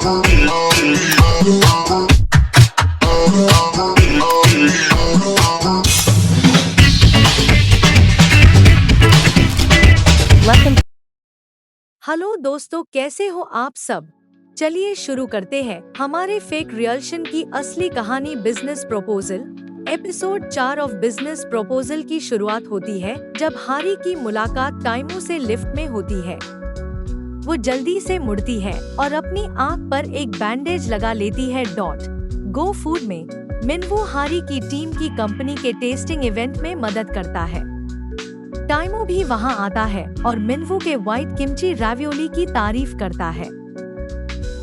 Hello दोस्तों, कैसे हो आप सब। चलिए शुरू करते हैं हमारे फेक रिलेशन की असली कहानी, business proposal. Episode 4 of business proposal की शुरुआत होती है जब हारी की मुलाकात टाइमो से लिफ्ट में होती है। वो जल्दी से मुड़ती है और अपनी आंख पर एक बैंडेज लगा लेती है। गो फूड में मिनवू हारी की टीम की कंपनी के टेस्टिंग इवेंट में मदद करता है। टाइमो भी वहां आता है और मिनवू के व्हाइट किमची रावियोली की तारीफ करता है।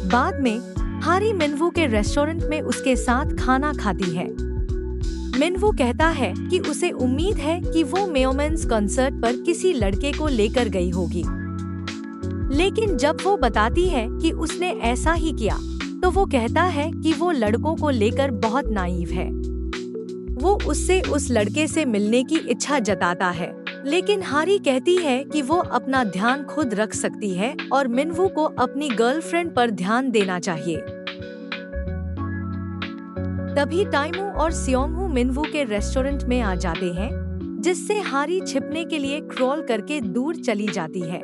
बाद में हारी मिनवू के रेस्टोरेंट में उसके साथ खाना खाती है। मिनवू कहता है कि उसे उम्मीद है कि वो मेयोमेंस कॉन्सर्ट पर किसी लड़के को लेकर गई होगी, लेकिन जब वो बताती है कि उसने ऐसा ही किया तो वो कहता है कि वो लड़कों को लेकर बहुत नाइव है। वो उससे उस लड़के से मिलने की इच्छा जताता है, लेकिन हारी कहती है कि वो अपना ध्यान खुद रख सकती है और मिनवू को अपनी गर्लफ्रेंड पर ध्यान देना चाहिए। तभी टाइमो और सियोंगहू मिनवू के रेस्टोरेंट में आ जाते हैं, जिससे हारी छिपने के लिए क्रॉल करके दूर चली जाती है।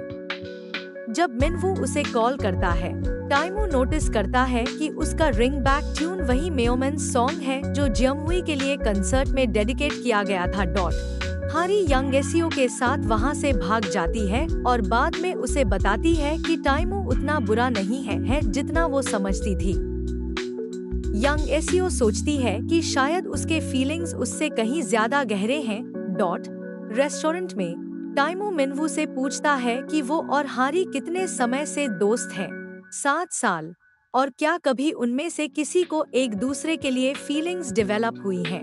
जब मिनवू उसे कॉल करता है, टाइमो नोटिस करता है कि उसका रिंग बैक ट्यून वही मेयोमेंस सॉन्ग है जो जियोंगहुई के लिए कंसर्ट में डेडिकेट किया गया था। हारी यंग एसियो के साथ वहां से भाग जाती है और बाद में उसे बताती है कि टाइमो उतना बुरा नहीं है जितना वो समझती थी। यंग एसियो सोचती है कि शायद उसके फीलिंग्स उससे कहीं ज्यादा गहरे हैं। रेस्टोरेंट में टाइमो मिनवू से पूछता है कि वो और हारी कितने समय से दोस्त हैं। 7 साल। और क्या कभी उनमें से किसी को एक दूसरे के लिए फीलिंग्स डेवलप हुई हैं?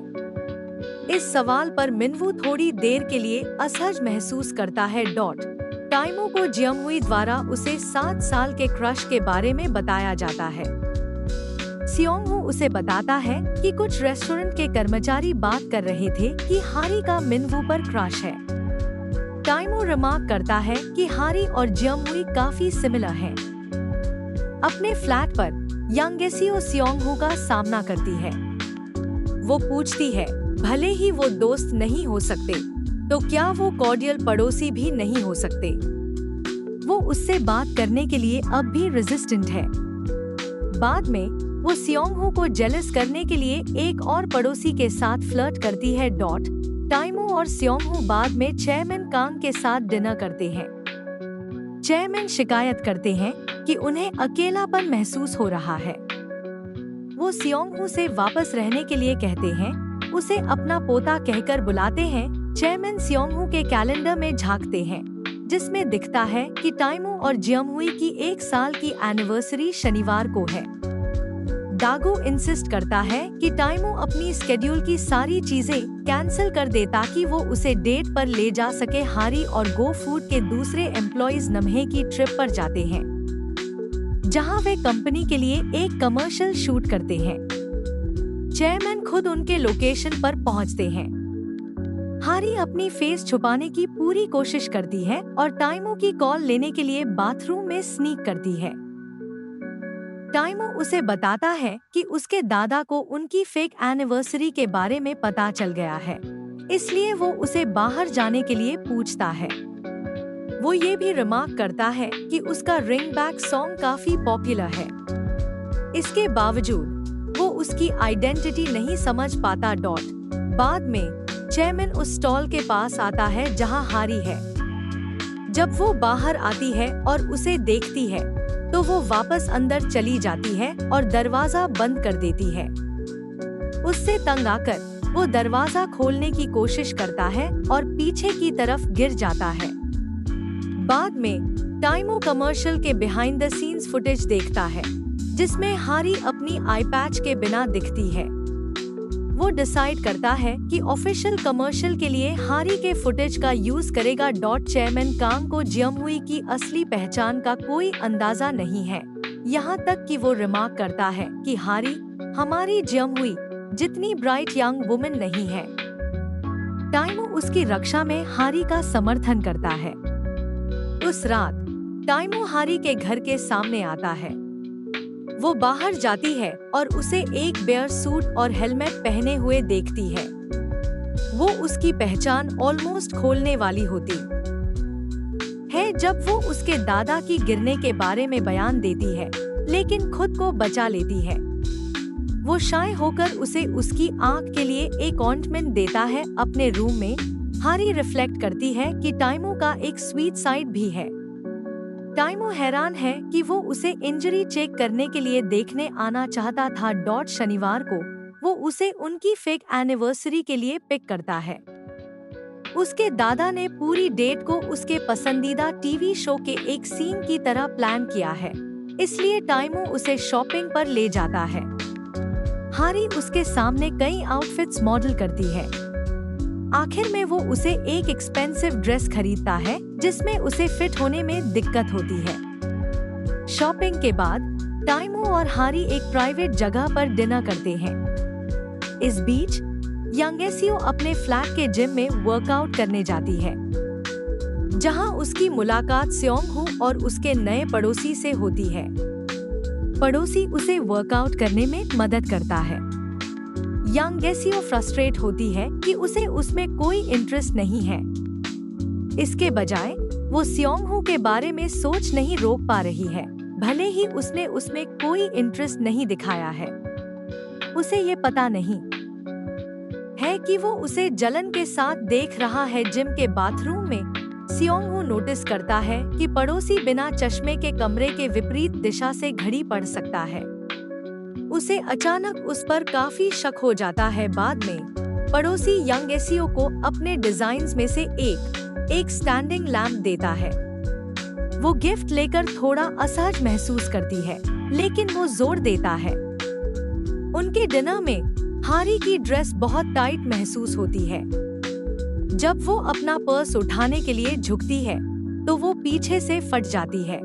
इस सवाल पर मिनवू थोड़ी देर के लिए असहज महसूस करता है। टाइमो को जियोंगहुई द्वारा उसे 7 साल के क्रश के बारे में बताया जाता है। सियोंगहू उसे बताता है कि कुछ रेस्टोरेंट के कर्मचारी बात कर रहे थे कि हारी का मिनवू पर क्रश है। टाइमो रिमार्क करता है कि हारी और जियोंगहुई काफी सिमिलर हैं। अपने फ्लैट पर यंग एसियो सियोंगहू का सामना करती है। वो पूछती है, भले ही वो दोस्त नहीं हो सकते, तो क्या वो कॉर्डियल पड़ोसी भी नहीं हो सकते? वो उससे बात करने के लिए अब भी रेजिस्टेंट है। बाद में वो सियोंगहू को जेलस करने के लिए एक और पड़ोसी के साथ फ्लर्ट करती है। टाइमो और सियोंगहू बाद में चेयरमैन कांग के साथ डिनर करते हैं। चेयरमैन शिकायत करते हैं कि उन्हें अकेलापन महसूस हो रहा है। वो सियोंगहू से वापस रहने के लिए कहते हैं, उसे अपना पोता कहकर बुलाते हैं। चेयरमैन सियोंगहू के कैलेंडर में झांकते हैं, जिसमें दिखता है कि टाइमो और जियोंगहुई की 1 साल की एनिवर्सरी शनिवार को है। दागो इंसिस्ट करता है कि टाइमो अपनी स्केड्यूल की सारी चीजें कैंसिल कर दे ताकि वो उसे डेट पर ले जा सके। हारी और गो फूड के दूसरे एम्प्लॉइज नम्हे की ट्रिप पर जाते हैं, जहां वे कंपनी के लिए एक कमर्शियल शूट करते हैं। चेयरमैन खुद उनके लोकेशन पर पहुंचते हैं। हारी अपनी फेस छुपाने की पूरी कोशिश करती है और टाइमो की कॉल लेने के लिए बाथरूम में स्नीक करती है। टाइमो उसे बताता है कि उसके दादा को उनकी फेक एनिवर्सरी के बारे में पता चल गया है, इसलिए वो उसे बाहर जाने के लिए पूछता है। वो ये भी रिमार्क करता है कि उसका रिंग बैक सॉन्ग काफी पॉपुलर है। इसके बावजूद वो उसकी आइडेंटिटी नहीं समझ पाता। बाद में चेयरमैन उस स्टॉल के पास आता है जहां हारी है। जब वो बाहर आती है और उसे देखती है, तो वो वापस अंदर चली जाती है और दरवाजा बंद कर देती है। उससे तंग आकर वो दरवाजा खोलने की कोशिश करता है और पीछे की तरफ गिर जाता है। बाद में टाइमो कमर्शियल के बिहाइंड द सीन्स फुटेज देखता है, जिसमें हारी अपनी आई पैच के बिना दिखती है। वो डिसाइड करता है कि ऑफिशियल कमर्शियल के लिए हारी के फुटेज का यूज करेगा। चेयरमैन कांग को जियोंगहुई की असली पहचान का कोई अंदाजा नहीं है, यहाँ तक कि वो रिमार्क करता है कि हारी हमारी जियोंगहुई जितनी ब्राइट यंग वुमन नहीं है। टाइमो उसकी रक्षा में हारी का समर्थन करता है। उस रात टाइमो हारी के घर के सामने आता है। वो बाहर जाती है और उसे एक बेयर सूट और हेलमेट पहने हुए देखती है। वो उसकी पहचान ऑलमोस्ट खोलने वाली होती है जब वो उसके दादा की गिरने के बारे में बयान देती है, लेकिन खुद को बचा लेती है। वो शाय होकर उसे उसकी आंख के लिए एक ऑइंटमेंट देता है। अपने रूम में हारी रिफ्लेक्ट करती है कि टाइमो का एक स्वीट साइड भी है। टाइमो हैरान है कि वो उसे इंजरी चेक करने के लिए देखने आना चाहता था। शनिवार को वो उसे उनकी फेक एनिवर्सरी के लिए पिक करता है। उसके दादा ने पूरी डेट को उसके पसंदीदा टीवी शो के एक सीन की तरह प्लान किया है, इसलिए टाइमो उसे शॉपिंग पर ले जाता है। हारी उसके सामने कई आउटफिट्स मॉडल करती है। आखिर में वो उसे एक एक्सपेंसिव ड्रेस खरीदता है जिसमें उसे फिट होने में दिक्कत होती है। शॉपिंग के बाद टाइमो और हारी एक प्राइवेट जगह पर डिनर करते हैं। इस बीच यांगेसियो अपने फ्लैट के जिम में वर्कआउट करने जाती है, जहां उसकी मुलाकात स्योंग-हू और उसके नए पड़ोसी से होती है। पड़ोसी उसे वर्कआउट करने में मदद करता है। यांगेसियो फ्रस्ट्रेट होती है कि उसे उसमें कोई इंटरेस्ट नहीं है। इसके बजाय वो स्योंग-हू के बारे में सोच नहीं रोक पा रही है, भले ही उसने उसमें कोई इंटरेस्ट नहीं दिखाया है। उसे ये पता नहीं है कि वो उसे जलन के साथ देख रहा है। जिम के बाथरूम में स्योंग-हू नोटिस करता है कि पड़ोसी बिना चश्मे के कमरे के विपरीत दिशा से घड़ी पढ़ सकता है। उसे अचानक उस पर काफी शक हो जाता है। बाद में पड़ोसी यांगेसियो को अपने डिजाइन्स में से एक स्टैंडिंग लैंप देता है। वो गिफ्ट लेकर थोड़ा असहज महसूस करती है, लेकिन वो जोर देता है। उनके डिनर में हारी की ड्रेस बहुत टाइट महसूस होती है। जब वो अपना पर्स उठाने के लिए झुकती है तो वो पीछे से फट जाती है।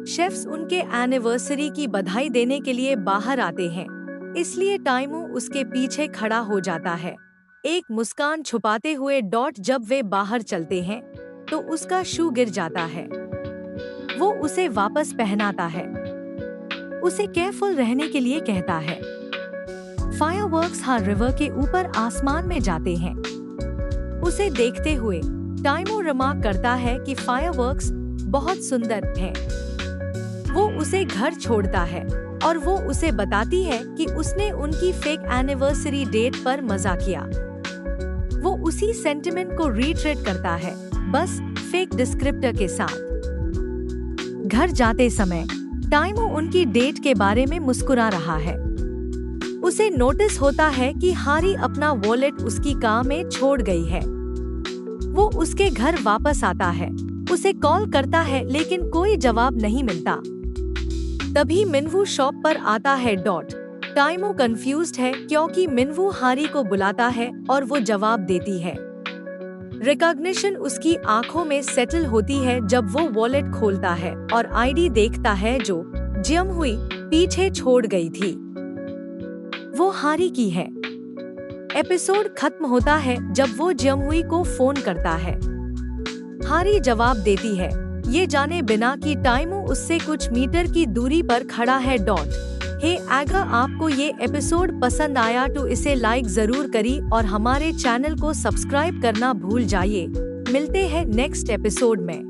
शेफ्स उनके एनिवर्सरी की बधाई देने के लिए बाहर आते हैं, इसलिए टाइमो उसके पीछे खड़ा हो जाता है, एक मुस्कान छुपाते हुए। जब वे बाहर चलते हैं तो उसका शू गिर जाता है। वो उसे वापस पहनाता है, उसे केयरफुल रहने के लिए कहता है। फायरवर्क्स हार रिवर के ऊपर आसमान में जाते हैं। उसे देखते हुए टाइमो रिमार्क करता है कि फायरवर्क्स बहुत सुंदर हैं। वो उसे घर छोड़ता है और वो उसे बताती है कि उसने उनकी फेक एनिवर्सरी डेट पर मजा किया। वो उसी सेंटिमेंट को रीट्रेट करता है, बस फेक डिस्क्रिप्टर के साथ। घर जाते समय टाइमो उनकी डेट के बारे में मुस्कुरा रहा है। उसे नोटिस होता है कि हारी अपना वॉलेट उसकी कार में छोड़ गई है। वो उसके घर वापस आता है, उसे कॉल करता है, लेकिन कोई जवाब नहीं मिलता। तभी मिनवू शॉप पर आता है। टाइमो कंफ्यूज्ड है क्योंकि मिनवू हारी को बुलाता है और वो जवाब देती है। रिकॉग्निशन उसकी आंखों में सेटल होती है जब वो वॉलेट खोलता है और आईडी देखता है जो जियमहुई पीछे छोड़ गई थी। वो हारी की है। एपिसोड खत्म होता है जब वो जियमहुई को फोन करता है। हारी जवाब देती है, ये जाने बिना कि टाइमो उससे कुछ मीटर की दूरी पर खड़ा है। हे अगर आपको ये एपिसोड पसंद आया तो इसे लाइक जरूर करी और हमारे चैनल को सब्सक्राइब करना भूल जाइए। मिलते हैं नेक्स्ट एपिसोड में।